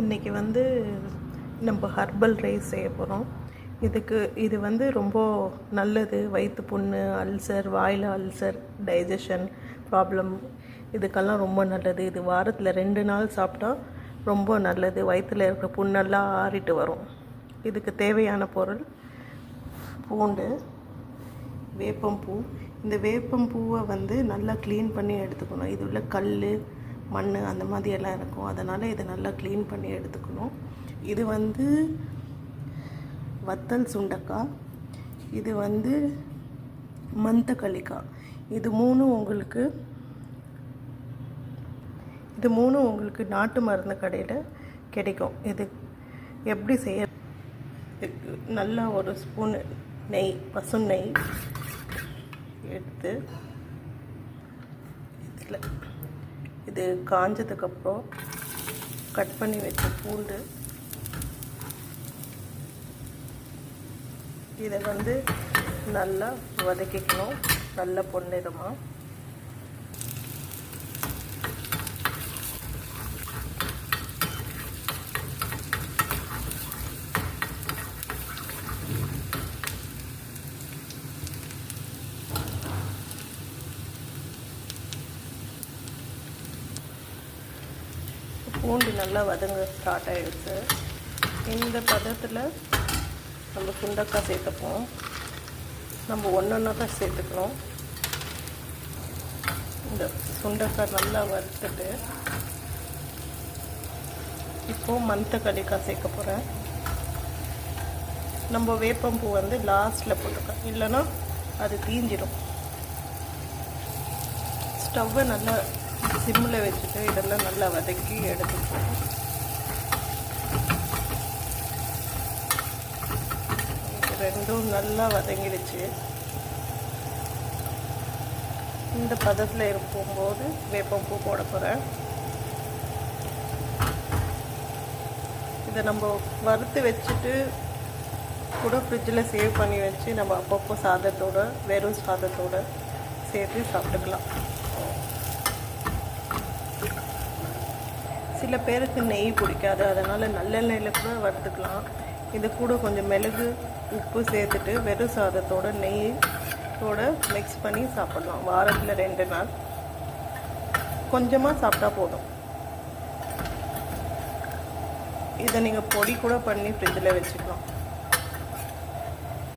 இன்றைக்கி வந்து நம்ம ஹர்பல் ரைஸ் செய்ய போகிறோம். இது வந்து ரொம்ப நல்லது. வயிற்று புண்ணு, அல்சர், வாயில் அல்சர், டைஜஷன் ப்ராப்ளம் இதுக்கெல்லாம் ரொம்ப நல்லது. இது வாரத்தில் 2 நாள் சாப்பிட்டா ரொம்ப நல்லது. வயிற்றில் இருக்கிற புண்ணெல்லாம் ஆறிட்டு வரும். இதுக்கு தேவையான பொருள் பூண்டு, வேப்பம்பூ. இந்த வேப்பம்பூவை வந்து நல்லா க்ளீன் பண்ணி எடுத்துக்கணும். இது உள்ள கல், மண் அந்த மாதிரி எல்லாம் இருக்கும். அதனால் இதை நல்லா க்ளீன் பண்ணி எடுத்துக்கணும். இது வந்து வத்தல் சுண்டக்காய், இது வந்து மந்தக்களிக்காய். இது மூணும் உங்களுக்கு நாட்டு மருந்து கடையில் கிடைக்கும். இது எப்படி செய்ய, நல்லா ஒரு ஸ்பூன் நெய், பசு நெய் எடுத்து இதில் இது காஞ்சதுக்கப்புறம் கட் பண்ணி வச்ச பூண்டு, இதை வந்து நல்லா வதக்கிக்கணும். நல்ல பொன்னிறமாக. பூண்டு நல்லா வதங்க ஸ்டார்ட் ஆகிடுச்சு. இந்த பதத்தில் நம்ம சுண்டக்காய் சேர்த்துப்போம். நம்ம ஒன்றா தான் சேர்த்துக்கணும். இந்த சுண்டக்காய் நல்லா வறுத்துட்டு இப்போது மந்தக்களிக்காய் சேர்க்க போகிறேன். நம்ம வேப்பம்பூ வந்து லாஸ்ட்டில் போட்டுக்கலாம், இல்லைன்னா அது தீஞ்சிடும். ஸ்டவ்வை நல்லா சிம்மில் வச்சுட்டு இதெல்லாம் நல்லா வதக்கி எடுத்துப்போம். ரெண்டும் நல்லா வதங்கிடுச்சு. இந்த பதத்தில் இருக்கும்போது வேப்பம்பூ போட போகிறேன். இதை நம்ம வறுத்து வச்சுட்டு கூட ஃப்ரிட்ஜில் சேவ் பண்ணி வச்சு நம்ம அப்பப்போ சாதத்தோடு, வெறும் சாதத்தோடு சேர்த்து சாப்பிட்டுக்கலாம். சில பேருக்கு நெய் பிடிக்காது, அதனால் நல்லெண்ணெயில் கூட வறுத்துக்கலாம். இது கூட கொஞ்சம் மிளகு, உப்பு சேர்த்துட்டு வெறும் சாதத்தோட நெய்யோட மிக்ஸ் பண்ணி சாப்பிட்லாம். வாரத்தில் 2 நாள் கொஞ்சமாக சாப்பிட்டா போதும். இதை நீங்கள் பொடி கூட பண்ணி ஃப்ரிட்ஜில் வச்சுக்கலாம்.